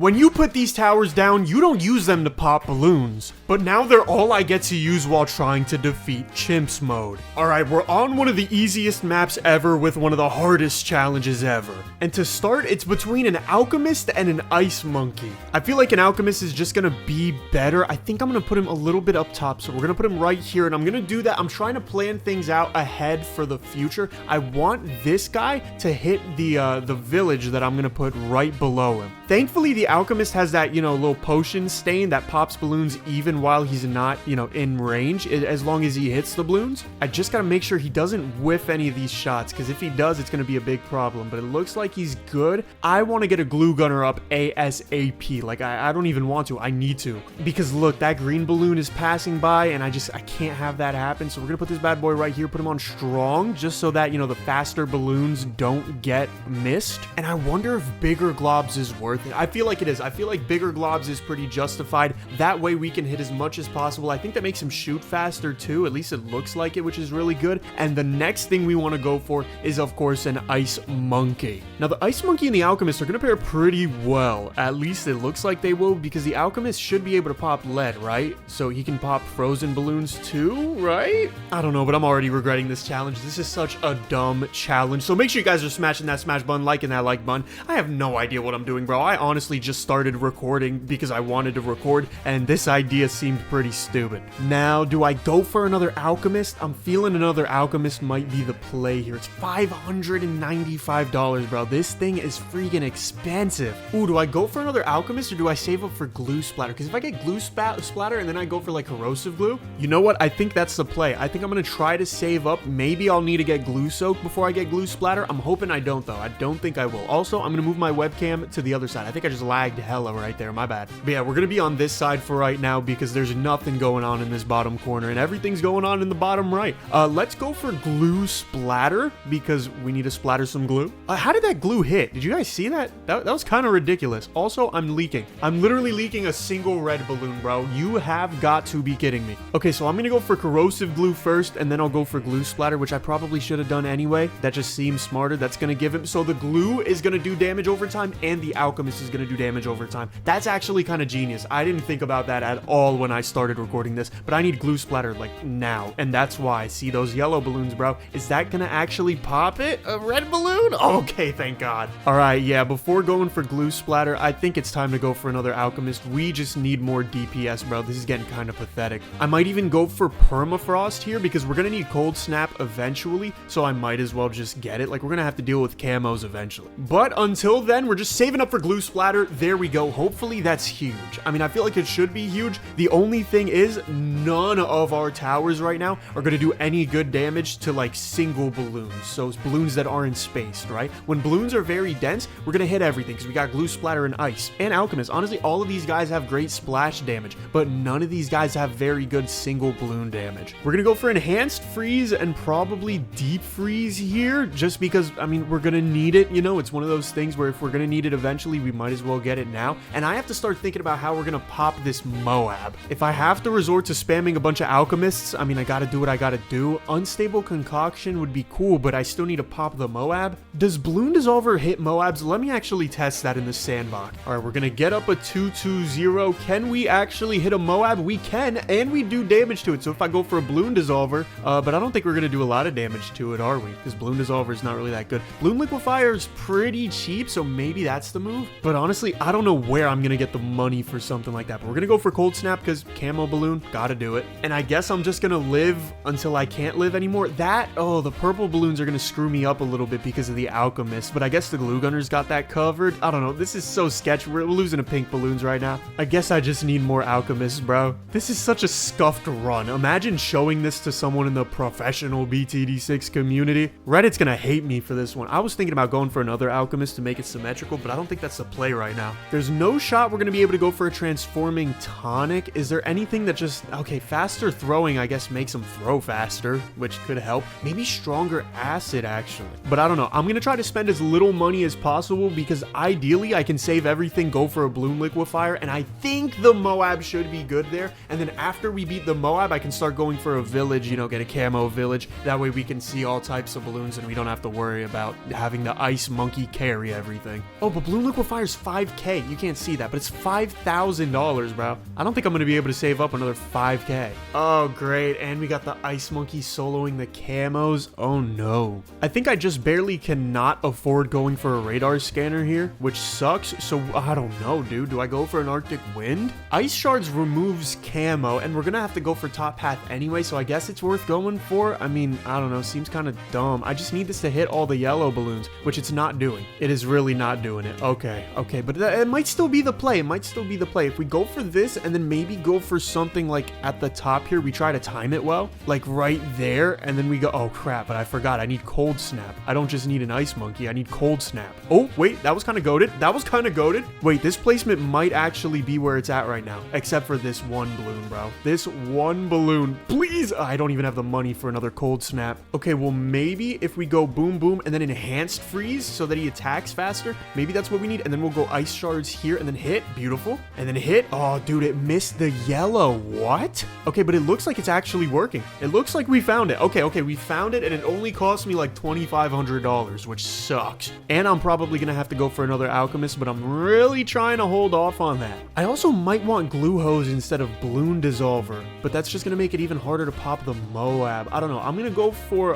When you put these towers down, you don't use them to pop balloons, but now they're all I get to use while trying to defeat Chimps mode. Alright, we're on one of the easiest maps ever with one of the hardest challenges ever. And to start, it's between an alchemist and an ice monkey. I feel like an alchemist is just gonna be better. I think I'm gonna put him a little bit up top, so we're gonna put him right here, and I'm gonna do that. I'm trying to plan things out ahead for the future. I want this guy to hit the village that I'm gonna put right below him. Thankfully, the alchemist has that, little potion stain that pops balloons even while he's not, in range, as long as he hits the balloons. I just gotta make sure he doesn't whiff any of these shots, because if he does, it's gonna be a big problem, but it looks like he's good. I want to get a glue gunner up ASAP. Like, I don't even want to. I need to. Because look, that green balloon is passing by, and I can't have that happen, so we're gonna put this bad boy right here, put him on strong, just so that, the faster balloons don't get missed. And I wonder if bigger globs is worth it. I feel like it is. I feel like bigger globs is pretty justified. That way we can hit as much as possible. I think that makes him shoot faster too. At least it looks like it, which is really good. And the next thing we want to go for is, of course, an ice monkey. Now, the ice monkey and the alchemist are going to pair pretty well. At least it looks like they will, because the alchemist should be able to pop lead, right? So he can pop frozen balloons too, right? I don't know, but I'm already regretting this challenge. This is such a dumb challenge. So make sure you guys are smashing that smash button, liking that like button. I have no idea what I'm doing, bro. I honestly just started recording because I wanted to record, and this idea seemed pretty stupid. Now, do I go for another alchemist? I'm feeling another alchemist might be the play here. It's $595, bro. This thing is freaking expensive. Ooh, do I go for another alchemist, or do I save up for glue splatter? Because if I get glue splatter and then I go for like corrosive glue, you know what? I think that's the play. I think I'm gonna try to save up. Maybe I'll need to get glue soak before I get glue splatter. I'm hoping I don't, though. I don't think I will. Also, I'm gonna move my webcam to the other side. I think I just lagged hella right there. My bad. But yeah, we're gonna be on this side for right now because there's nothing going on in this bottom corner, and everything's going on in the bottom right. Let's go for glue splatter because we need to splatter some glue. How did that glue hit? Did you guys see that? That was kind of ridiculous. Also, I'm leaking. I'm literally leaking a single red balloon, bro. You have got to be kidding me. Okay, so I'm gonna go for corrosive glue first, and then I'll go for glue splatter, which I probably should have done anyway. That just seems smarter. That's gonna give him, so the glue is gonna do damage over time, and the alchemist is gonna do damage over time. That's actually kind of genius. I didn't think about that at all when I started recording this, but I need glue splatter like now, and that's why. See those yellow balloons, bro? Is that gonna actually pop it? A red balloon? Okay, thank God. All right, yeah, before going for glue splatter, I think it's time to go for another alchemist. We just need more DPS, bro. This is getting kind of pathetic. I might even go for permafrost here because we're gonna need cold snap eventually, so I might as well just get it. Like, we're gonna have to deal with camos eventually. But until then, we're just saving up for glue splatter. There we go. Hopefully that's huge. I mean, I feel like it should be huge. The only thing is, none of our towers right now are gonna do any good damage to like single balloons. So balloons that aren't spaced, right? When balloons are very dense, we're gonna hit everything because we got glue splatter and ice and alchemist. Honestly, all of these guys have great splash damage, but none of these guys have very good single balloon damage. We're gonna go for enhanced freeze and probably deep freeze here, just because, I mean, we're gonna need it. It's one of those things where if we're gonna need it eventually, we might as well get it now. And I have to start thinking about how we're gonna pop this Moab. If I have to resort to spamming a bunch of alchemists, I mean, I gotta do what I gotta do. Unstable concoction would be cool, but I still need to pop the Moab. Does balloon dissolver hit Moabs? Let me actually test that in the sandbox. All right, we're gonna get up a 220. Can we actually hit a Moab? We can, and we do damage to it. So if I go for a balloon dissolver, but I don't think we're gonna do a lot of damage to it, are we? Because balloon dissolver is not really that good. Balloon liquefier is pretty cheap, so maybe that's the move. But honestly, I don't know where I'm gonna get the money for something like that. But we're gonna go for cold snap because camo balloon, gotta do it. And I guess I'm just gonna live until I can't live anymore. The purple balloons are gonna screw me up a little bit because of the alchemist, but I guess the glue gunner's got that covered. I don't know. This is so sketchy. We're losing to pink balloons right now. I guess I just need more alchemists, bro. This is such a scuffed run. Imagine showing this to someone in the professional BTD6 community. Reddit's gonna hate me for this one. I was thinking about going for another alchemist to make it symmetrical, but I don't think that's the play right now. There's no shot we're gonna be able to go for a transforming tonic. Is there anything that just, okay, faster throwing, I guess, makes them throw faster, which could help. Maybe stronger acid, actually. But I don't know. I'm gonna try to spend as little money as possible because ideally I can save everything, go for a balloon liquefier, and I think the Moab should be good there. And then after we beat the Moab, I can start going for a village, get a camo village. That way we can see all types of balloons and we don't have to worry about having the ice monkey carry everything. Oh, but balloon liquefier Liquefire's 5K. You can't see that, but it's $5,000, bro. I don't think I'm going to be able to save up another 5K. Oh, great. And we got the Ice Monkey soloing the camos. Oh, no. I think I just barely cannot afford going for a radar scanner here, which sucks. So, I don't know, dude. Do I go for an Arctic Wind? Ice Shards removes camo, and we're going to have to go for top path anyway, so I guess it's worth going for. I mean, I don't know. Seems kind of dumb. I just need this to hit all the yellow balloons, which it's not doing. It is really not doing it. Okay, but it might still be the play. It might still be the play. If we go for this and then maybe go for something like at the top here, we try to time it well, like right there, and then we go, oh crap, but I forgot. I need Cold Snap. I don't just need an Ice Monkey. I need Cold Snap. Oh, wait, that was kind of goated. That was kind of goated. Wait, this placement might actually be where it's at right now, except for this one balloon, bro. This one balloon. Please. I don't even have the money for another Cold Snap. Okay, well, maybe if we go boom, boom, and then enhanced freeze so that he attacks faster, maybe that's what we need. And then we'll go Ice Shards here and then hit. Beautiful. And then hit. Oh, dude, it missed the yellow. What? Okay, but it looks like it's actually working. It looks like we found it. Okay, we found it, and it only cost me like $2,500, which sucks. And I'm probably gonna have to go for another Alchemist, but I'm really trying to hold off on that. I also might want Glue Hose instead of Balloon Dissolver, but that's just gonna make it even harder to pop the Moab. I don't know. I'm gonna go for,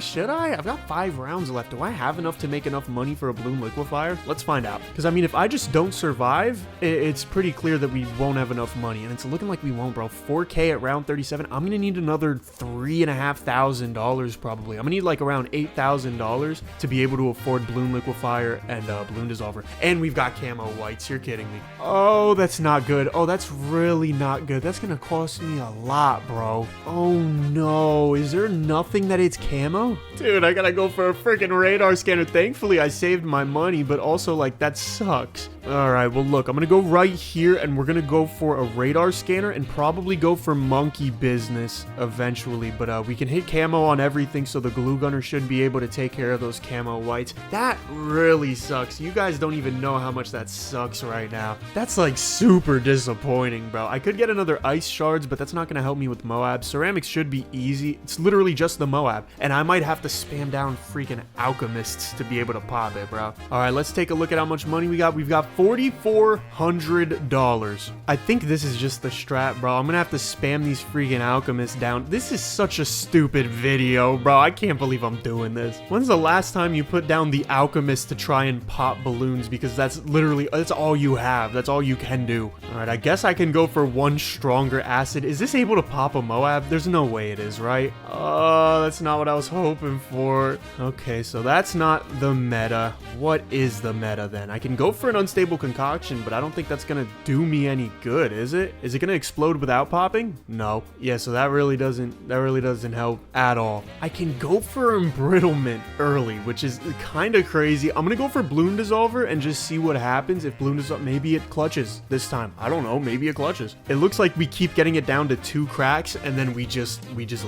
should I? I've got 5 rounds left. Do I have enough to make enough money for a Balloon Liquefier? Let's find out. Because, I mean, if I just don't survive, it's pretty clear that we won't have enough money, and it's looking like we won't, bro. 4K at round 37. I'm gonna need another $3,500 probably. I'm gonna need like around $8,000 to be able to afford Balloon Liquefier and Balloon Dissolver. And we've got camo whites. You're kidding me. Oh, that's not good. Oh, that's really not good. That's gonna cost me a lot, bro. Oh no. Is there nothing that it's camo? Dude, I gotta go for a freaking radar scanner. Thankfully, I saved my money, but also, like, that sucks. All right, well, look, I'm gonna go right here, and we're gonna go for a radar scanner and probably go for monkey business eventually, but we can hit camo on everything, so the glue gunner should be able to take care of those camo whites. That really sucks. You guys don't even know how much that sucks right now. That's, like, super disappointing, bro. I could get another Ice Shards, but that's not gonna help me with Moab. Ceramics should be easy. It's literally just the Moab, and I might have to spam down freaking Alchemists to be able to pop it, bro. All right, let's take a look at how much money we got. We've got $4,400. I think this is just the strat, bro. I'm gonna have to spam these freaking Alchemists down. This is such a stupid video, bro. I can't believe I'm doing this. When's the last time you put down the Alchemist to try and pop balloons? Because that's all you have. That's all you can do. All right, I guess I can go for one stronger acid. Is this able to pop a Moab? There's no way it is, right? Oh, that's not what I was hoping for. Okay, so that's not the meta. What is the meta then? I can go for an unstable concoction, but I don't think that's gonna do me any good, is it? Is it gonna explode without popping? No. Yeah, so that really doesn't help at all. I can go for embrittlement early, which is kind of crazy. I'm gonna go for Balloon Dissolver and just see what happens. If Balloon Dissolver, maybe it clutches this time. I don't know, maybe it clutches. It looks like we keep getting it down to 2 cracks, and then we just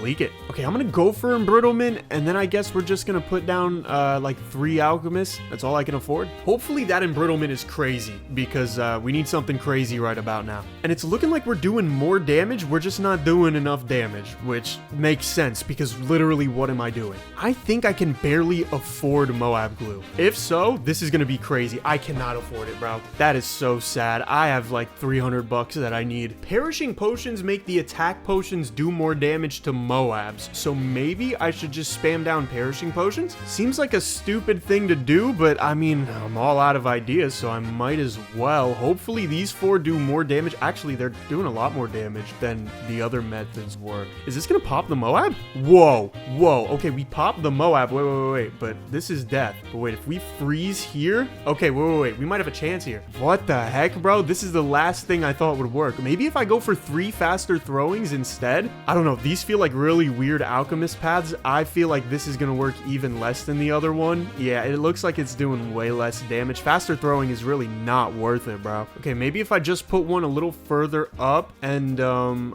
leak it. Okay, I'm gonna go for embrittlement, and then I guess we're just gonna put down like 3 Alchemists. That's all I can afford. Hopefully that embrittlement is crazy, because we need something crazy right about now. And it's looking like we're doing more damage. We're just not doing enough damage, which makes sense, because literally what am I doing? I think I can barely afford Moab glue. If so, this is gonna be crazy. I cannot afford it, bro. That is so sad. I have like 300 bucks that I need. Perishing potions make the attack potions do more damage to Moabs, so maybe I should just spam down perishing potions? Seems like a stupid thing to do, but I mean, I'm all out of ideas, so I might as well. Hopefully these 4 do more damage. Actually, they're doing a lot more damage than the other methods were. Is this gonna pop the Moab? Whoa. Okay, we popped the Moab. Wait. But this is death. But wait, if we freeze here? Okay, wait. We might have a chance here. What the heck, bro? This is the last thing I thought would work. Maybe if I go for 3 faster throwings instead? I don't know. These feel like really weird Alchemist paths. I feel like this is gonna work even less than the other one. Yeah, it looks like it's doing way less damage. Faster throwing is really really not worth it, bro. Okay, maybe if I just put one a little further up and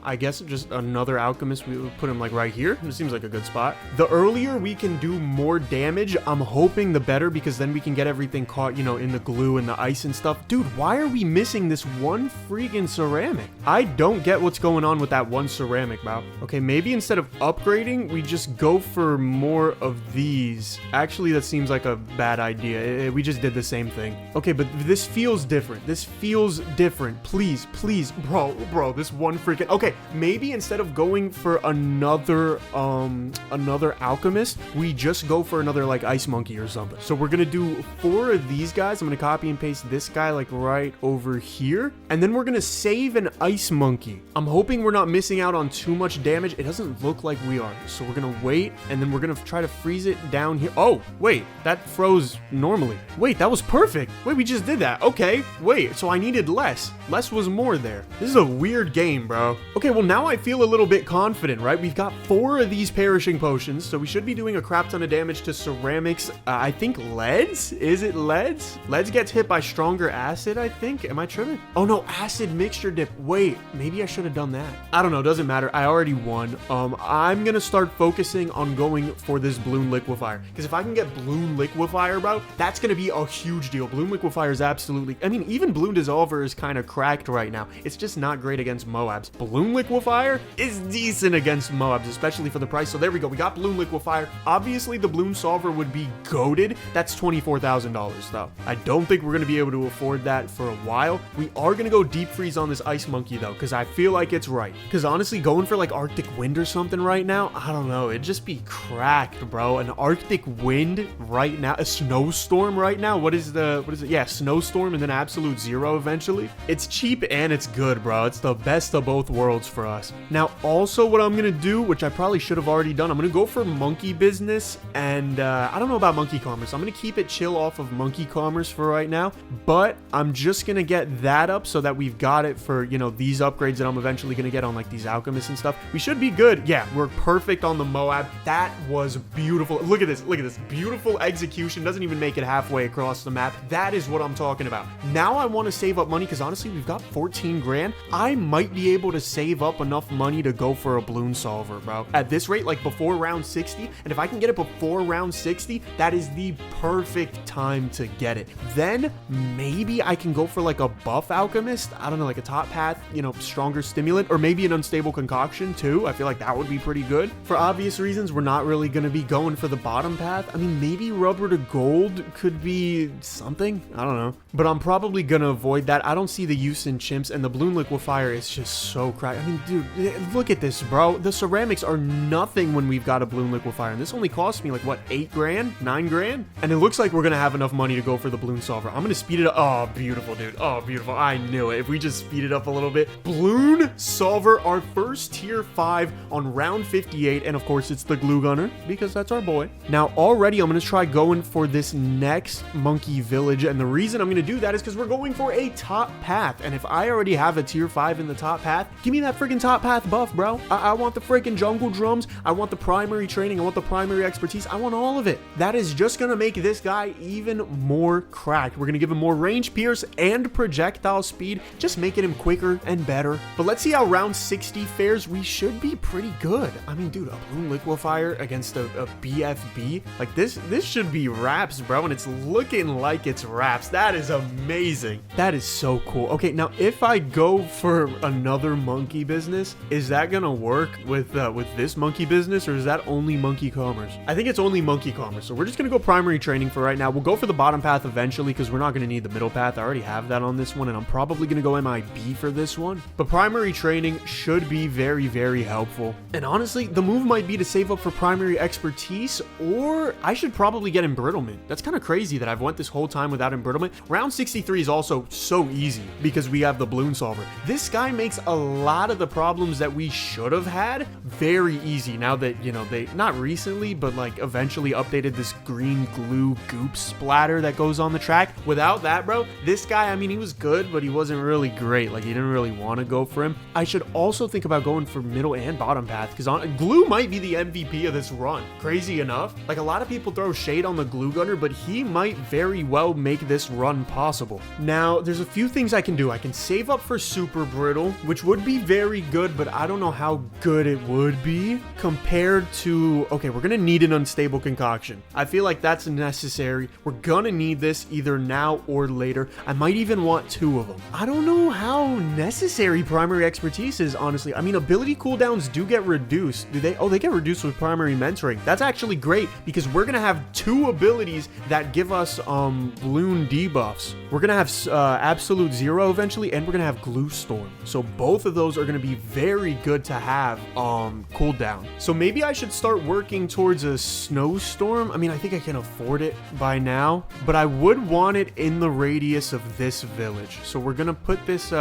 I guess just another alchemist, we would put him like right here. It seems like a good spot. The earlier we can do more damage, I'm hoping the better, because then we can get everything caught, you know, in the glue and the ice and stuff. Dude, why are we missing this one freaking ceramic? I don't get what's going on with that one ceramic, bro. Okay, maybe instead of upgrading, we just go for more of these. Actually, that seems like a bad idea. We just did the same thing. Okay, but this feels different. This feels different. Please, please, bro, this one freaking... Okay, maybe instead of going for another alchemist, we just go for another, like, ice monkey or something. So we're gonna do 4 of these guys. I'm gonna copy and paste this guy, like, right over here. And then we're gonna save an ice monkey. I'm hoping we're not missing out on too much damage. It doesn't look like we are. So we're gonna wait, and then we're gonna try to freeze it down here. Oh, wait, that froze normally. Wait, that was perfect. Wait, we just did that. Okay, wait, so I needed less. Less was more there. This is a weird game, bro. Okay, well, now I feel a little bit confident, right? We've got 4 of these perishing potions, so we should be doing a crap ton of damage to ceramics. I think leads? Is it leads? Leads gets hit by stronger acid, I think. Am I tripping? Oh, no, acid mixture dip. Wait, maybe I should have done that. I don't know, doesn't matter. I already won. I'm gonna start focusing on going for this bloom liquefier, because if I can get bloom liquefier, bro, that's gonna be a huge deal. Bloom liquefier is absolutely... I mean, even bloom dissolver is kind of cracked right now. It's just not great against Moabs. Bloom liquefier is decent against Moabs, especially for the price. So there we go. We got bloom liquefier. Obviously, the bloom solver would be goated. That's $24,000 though. I don't think we're gonna be able to afford that for a while. We are gonna go deep freeze on this ice monkey though, because I feel like it's right. Because honestly, going for like Arctic wind or something right now, I don't know. It'd just be cracked, bro. An Arctic wind right now, a snowstorm right now. What is it? Yeah, snowstorm and then absolute zero eventually. It's cheap and it's good, bro. It's the best of both worlds for us. Now, also what I'm gonna do, which I probably should have already done, I'm gonna go for monkey business, and I don't know about monkey commerce. I'm gonna keep it chill off of monkey commerce for right now, but I'm just gonna get that up so that we've got it for, you know, these upgrades that I'm eventually gonna get on like these alchemists and stuff. We should be good. Yeah, we're perfect on the Moab. That was beautiful. Look at this. Look at this. Beautiful execution. Doesn't even make it halfway across the map. That is what I'm talking about. Now I want to save up money because honestly, we've got 14 grand. I might be able to save up enough money to go for a bloom solver, bro. At this rate, like before round 60, and if I can get it before round 60, that is the perfect time to get it. Then maybe I can go for like a buff alchemist. I don't know, like a top path, you know, stronger stimulant, or maybe an unstable concoction too. I feel like that would be pretty good. For obvious reasons, we're not really going to be going for the bottom path. I mean, maybe rubber to gold could be something. I don't know. But I'm probably going to avoid that. I don't see the use in chimps, and the bloom liquefier is just so cracked. I mean, dude, look at this, bro. The ceramics are nothing when we've got a bloom liquefier, and this only cost me like, what, 8 grand? 9 grand? And it looks like we're going to have enough money to go for the bloom solver. I'm going to speed it up. Oh, beautiful, dude. Oh, beautiful. I knew it. If we just speed it up a little bit. Bloom solver, our first tier 5 on round 58, and of course it's the glue gunner because that's our boy. Now already I'm going to try going for this next monkey village, and the reason I'm going to do that is because we're going for a top path, and if I already have a tier 5 in the top path, give me that freaking top path buff, bro. I want the freaking jungle drums. I want the primary training. I want the primary expertise. I want all of it. That is just going to make this guy even more cracked. We're going to give him more range, pierce, and projectile speed, just making him quicker and better. But let's see how round 60 fares. We should be pretty good. I mean, dude, a bloom liquefier against a BFB, like this should be wraps, bro, and it's looking like it's wraps. That is amazing. That is so cool. Okay, now if I go for another monkey business, is that gonna work with this monkey business, or is that only monkey commerce? I think it's only monkey commerce, so we're just gonna go primary training for right now. We'll go for the bottom path eventually because we're not gonna need the middle path. I already have that on this one, and I'm probably gonna go MIB for this one, but primary training should be very, very helpful. And honestly, the move might be to save up for primary expertise, or I should probably get embrittlement. That's kind of crazy that I've went this whole time without embrittlement. Round 63 is also so easy because we have the bloom solver. This guy makes a lot of the problems that we should have had very easy now that, you know, they, not recently, but like eventually updated this green glue goop splatter that goes on the track. Without that, bro, this guy, I mean, he was good, but he wasn't really great. Like, you didn't really want to go for him. I should also think about going for middle and bottom path, because glue might be the MVP of this run. Crazy enough, like, a lot of people throw shade on the glue gunner, but he might very well make this run possible. Now, there's a few things I can do. I can save up for super brittle, which would be very good, but I don't know how good it would be compared to, okay, we're gonna need an unstable concoction. I feel like that's necessary. We're gonna need this either now or later. I might even want 2 of them. I don't know how necessary primary expertise is, honestly. I mean, ability cooldowns do get reduced. Do they? Oh, they get reduced with primary mentoring. That's actually great, because we're gonna have 2 abilities that give us balloon debuffs. We're gonna have absolute zero eventually, and we're gonna have glue storm. So both of those are gonna be very good to have cooldown. So maybe I should start working towards a snowstorm. I mean, I think I can afford it by now, but I would want it in the radius of this village. So we're gonna put this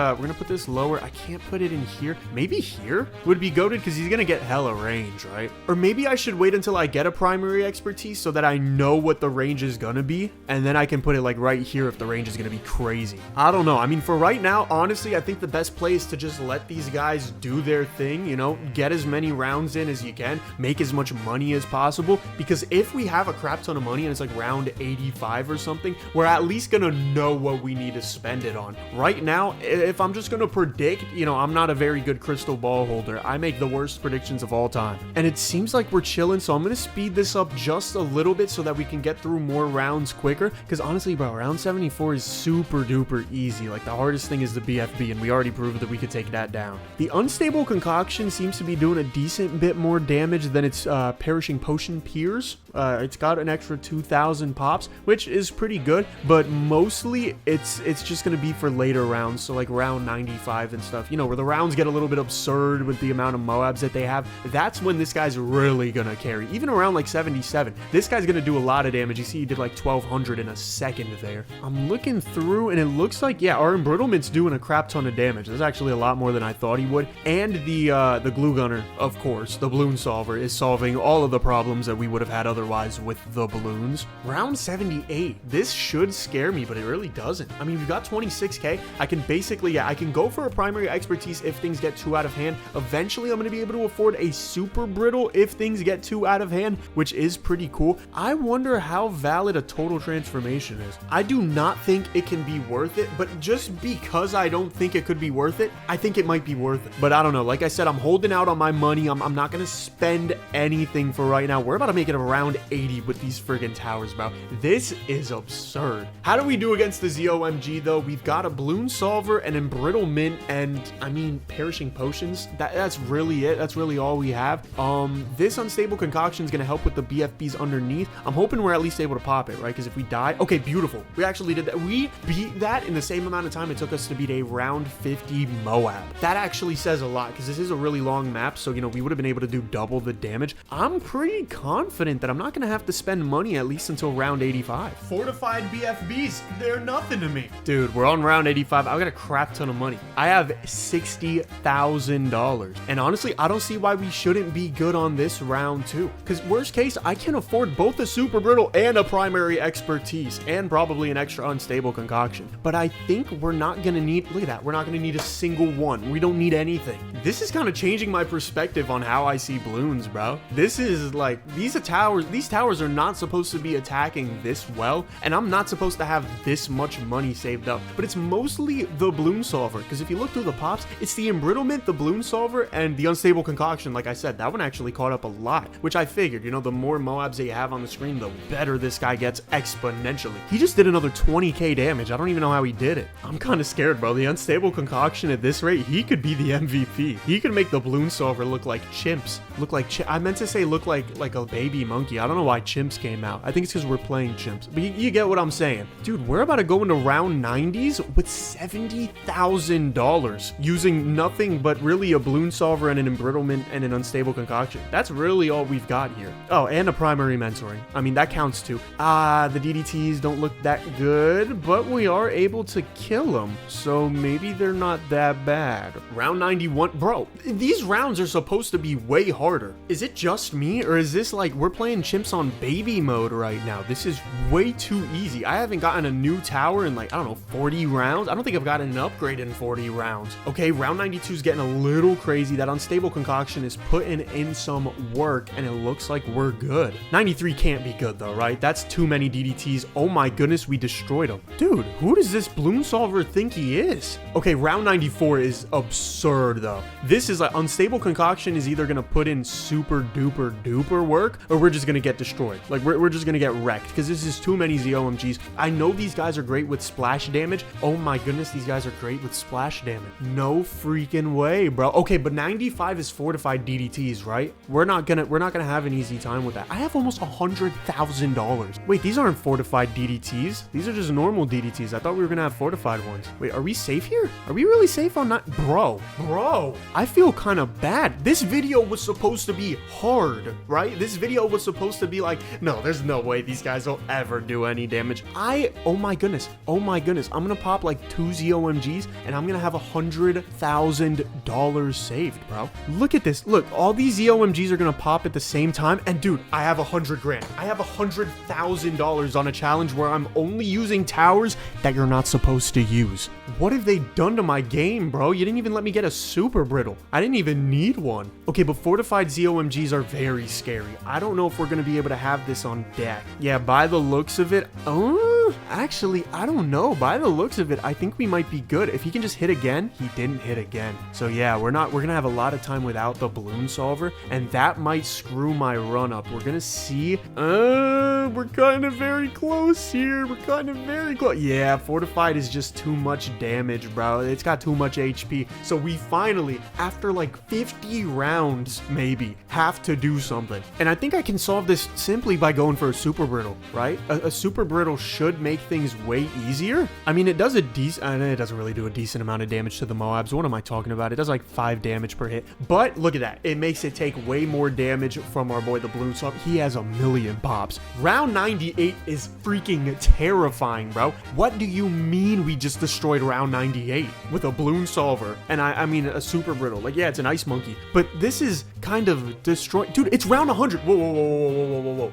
lower. I can't put it in here. Maybe here would be goated, because he's gonna get hella range, right? Or maybe I should wait until I get a primary expertise so that I know what the range is gonna be, and then I can put it like right here if the range is gonna be crazy. I don't know. I mean, for right now, honestly, I think the best play is to just let these guys do their thing, you know, get as many rounds in as you can, make as much money as possible, because if we have a crap ton of money and it's like round 85 or something, we're at least gonna know what we need to spend it on. Right now, if I'm just gonna predict, you know, I'm not a very good crystal ball holder. I make the worst predictions of all time. And it seems like we're chilling, so I'm gonna speed this up just a little bit so that we can get through more rounds quicker, because honestly, bro, round 74 is super duper easy. Like, the hardest thing is the BFB, and we already proved that we could take that down. The unstable concoction seems to be doing a decent bit more damage than its perishing potion peers. It's got an extra 2,000 pops, which is pretty good, but mostly it's just gonna be for later rounds, so like round 95 and stuff, you know, where the rounds get a little bit absurd with the amount of Moabs that they have. That's when this guy's really gonna carry. Even around like 77, this guy's gonna do a lot of damage. You see, he did like 1,200 in a second there. I'm looking through, and it looks like, yeah, our embrittlement's doing a crap ton of damage. That's actually a lot more than I thought he would. And the glue gunner, of course, the balloon solver, is solving all of the problems that we would have had otherwise with the balloons. Round 78, this should scare me, but it really doesn't. I mean, we've got 26k. I can basically, yeah, I can go for a primary expertise if things get too out of hand. Eventually, I'm going to be able to afford a super brittle if things get too out of hand, which is pretty cool. I wonder how valid a total transformation is. I do not think it can be worth it, but just because I don't think it could be worth it, I think it might be worth it. But I don't know. Like I said, I'm holding out on my money. I'm not going to spend anything for right now. We're about to make it around 80 with these friggin' towers, bro. This is absurd. How do we do against the ZOMG, though? We've got a balloon solver, an embrittlement, and, I mean, perishing potions. That's really it. That's really all we have. This unstable concoction is going to help with the BFBs underneath. I'm hoping we're at least able to pop it, right? Because if we die... Okay, beautiful. We actually did that. We beat that in the same amount of time it took us to beat a round 50 Moab. That actually says a lot, because this is a really long map, so, you know, we would have been able to do double the damage. I'm pretty confident that I'm not going to have to spend money at least until round 85. Fortified BFBs, they're nothing to me. Dude, we're on round 85. I've got a crap ton of money. I have $60,000. And honestly, I don't see why we shouldn't be good on this round too. Because worst case, I can afford both a super brittle and a primary expertise, and probably an extra unstable concoction. But I think we're not going to need, look at that, we're not going to need a single one. We don't need anything. This is kind of changing my perspective on how I see balloons, bro. This is like, these towers are not supposed to be attacking this well, and I'm not supposed to have this much money saved up. But it's mostly the balloon solver, because if you look through the pops, it's the embrittlement, the balloon solver, and the unstable concoction. Like I said, that one actually caught up a lot, which I figured, you know, the more Moabs that you have on the screen, the better this guy gets exponentially. He just did another 20k damage. I don't even know how he did it. I'm kind of scared, bro. The unstable concoction at this rate, he could be the MVP. He could make the balloon solver look like chimps. I meant to say look like a baby monkey. I don't know why chimps came out. I think it's because we're playing chimps. But you get what I'm saying. Dude, we're about to go into round 90s with $70,000 using nothing but really a balloon solver and an embrittlement and an unstable concoction. That's really all we've got here. Oh, and a primary mentoring. I mean, that counts too. The DDTs don't look that good, but we are able to kill them. So maybe they're not that bad. Round 91. Bro, these rounds are supposed supposed to be way harder. Is it just me, or is this like we're playing Chimps on baby mode right now? This is way too easy. I haven't gotten a new tower in like, I don't know, 40 rounds. I don't think I've gotten an upgrade in 40 rounds. Okay, round 92 is getting a little crazy. That unstable concoction is putting in some work, and it looks like we're good. 93 can't be good though, right? That's too many DDTs. Oh my goodness, we destroyed him. Dude, who does this balloon solver think he is? Okay, round 94 is absurd though. This is like unstable concoction is either gonna put in super duper duper work, or we're just gonna get destroyed. Like we're just gonna get wrecked because this is too many ZOMGs. I know these guys are great with splash damage. Oh my goodness, these guys are great with splash damage. No freaking way, bro. Okay, but 95 is fortified DDTs, right? We're not gonna have an easy time with that. I have almost $100,000. Wait, these aren't fortified DDTs. These are just normal DDTs. I thought we were gonna have fortified ones. Wait, are we safe here? Are we really safe on that? Bro, I feel kind of bad. This video was supposed to be hard, right? This video was supposed to be like, no, there's no way these guys will ever do any damage. Oh my goodness. I'm gonna pop like 2 ZOMGs and I'm gonna have $100,000 saved, bro. Look at this. Look, all these ZOMGs are gonna pop at the same time. And dude, I have 100 grand. I have $100,000 on a challenge where I'm only using towers that you're not supposed to use. What have they done to my game, bro? You didn't even let me get a super brittle. I didn't even need one. Okay, but fortified ZOMGs are very scary. I don't know if we're gonna be able to have this on deck. Yeah, by the looks of it, actually, I don't know. By the looks of it, I think we might be good. If he can just hit again, he didn't hit again. So yeah, we're gonna have a lot of time without the balloon solver, and that might screw my run up. We're gonna see. We're kind of very close here. We're kind of very close. Yeah, fortified is just too much damage, bro. It's got too much HP. So we finally, after like 50 rounds, maybe, have to do something. And I think I can solve this simply by going for a super brittle, right? A super brittle should make things way easier. I mean, it does a decent, it doesn't really do a decent amount of damage to the Moabs. What am I talking about? It does like 5 damage per hit. But look at that. It makes it take way more damage from our boy, the balloon solver. He has 1,000,000 pops. Round 98 is freaking terrifying, bro. What do you mean we just destroyed round 98 with a balloon solver? And I mean, a super brittle. Like, yeah, it's an ice monkey. But this is kind of destroyed. Dude, it's round 100. Whoa.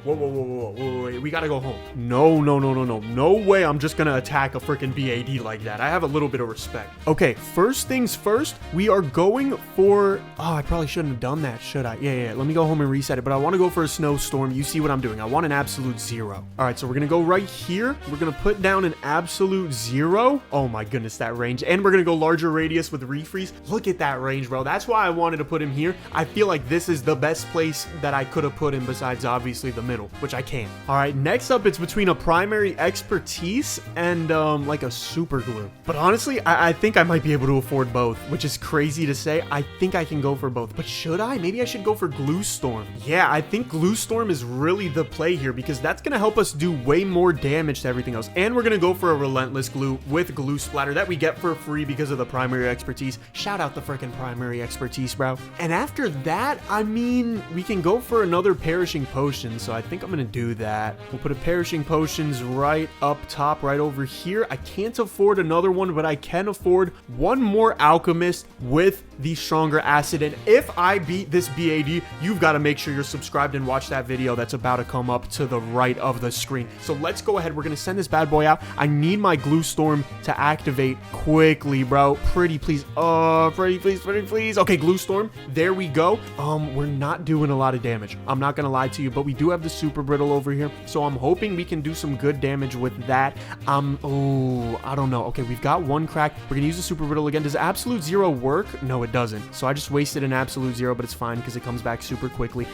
We gotta go home. No way I'm just gonna attack a freaking BAD like that. I have a little bit of respect. Okay, first things first, we are going for... Oh, I probably shouldn't have done that, should I? Yeah. Let me go home and reset it. But I want to go for a snowstorm. You see what I'm doing. I want an absolute 0. All right, so we're gonna go right here. We're gonna put down an absolute 0. Oh my goodness, that range. And we're gonna go larger radius with refreeze. Look at that range, bro. That's why I wanted to put him here. I feel like this is the best place that I could have put him besides obviously the middle, which I can. All right, next up, it's between a primary expertise and like a super glue. But honestly, I think I might be able to afford both, which is crazy to say. I think I can go for both, but should I? Maybe I should go for glue storm. Yeah, I think glue storm is really the play here because that's gonna help us do way more damage to everything else. And we're gonna go for a relentless glue with glue splatter that we get for free because of the primary expertise. Shout out the freaking primary expertise, bro. And after that, I mean, we can go for another perishing potion. So I think I'm gonna do that. We'll put a perishing potions right up top, right over here. I can't afford another one, but I can afford one more alchemist with the stronger acid. And if I beat this BAD, you've got to make sure you're subscribed and watch that video that's about to come up to the right of the screen. So let's go ahead. We're gonna send this bad boy out. I need my glue storm to activate quickly, bro. Pretty please. Pretty please. Okay, glue storm. There we go. We're not doing a lot of damage. I'm not gonna lie to you, but we do have the super brittle over here, so I'm hoping we can do some good damage with that. Oh, I don't know. Okay, we've got one crack. We're gonna use the super brittle again. Does absolute 0 work? No, it doesn't. So I just wasted an absolute 0, but it's fine because it comes back super quickly.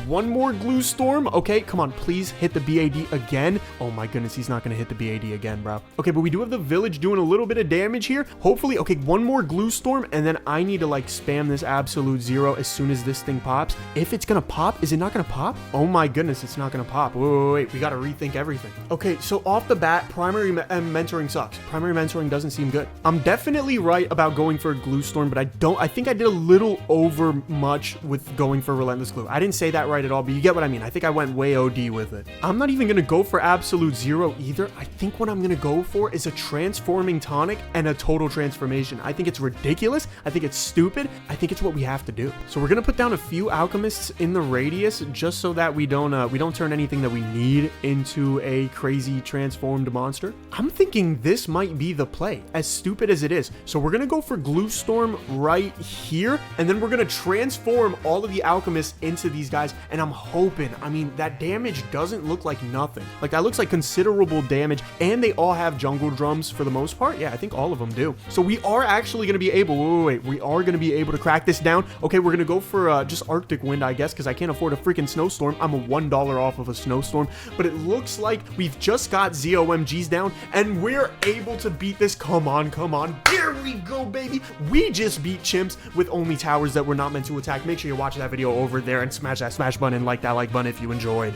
One more glue storm. Okay, come on, please hit the BAD again. Oh my goodness, he's not gonna hit the BAD again, bro. Okay, but we do have the village doing a little bit of damage here. Hopefully, okay, one more glue storm, and then I need to like spam this absolute 0 as soon as this thing pops. If it's gonna pop, is it not gonna pop? Oh my goodness, it's not gonna pop. Wait, we gotta rethink everything. Okay, so off the bat, primary mentoring sucks. Primary mentoring doesn't seem good. I'm definitely right about going for a glue storm, but I think I did a little over much with going for relentless glue. I didn't say that right at all, but you get what I mean. I think I went way OD with it. I'm not even gonna go for absolute zero either. I think what I'm gonna go for is a transforming tonic and a total transformation. I think it's ridiculous. I think it's stupid. I think it's what we have to do. So we're gonna put down a few alchemists in the radius just so that we don't turn anything that we need into a crazy transformed monster. I'm thinking this might be the play, as stupid as it is. So we're gonna go for glue storm right here, and then we're gonna transform all of the alchemists into these guys. And I'm hoping, I mean, that damage doesn't look like nothing. Like, that looks like considerable damage, and they all have jungle drums for the most part. Yeah, I think all of them do. So we are actually gonna be able, wait, we are gonna be able to crack this down. Okay, we're gonna go for just Arctic Wind, I guess, because I can't afford a freaking snowstorm. I'm a $1 off of a snowstorm, but it looks like we've just got ZOMGs down, and we're able to beat this. Come on, come on. There we go, baby. We just beat chimps with only towers that were not meant to attack. Make sure you watch that video over there and smash that smash button and like that like button if you enjoyed.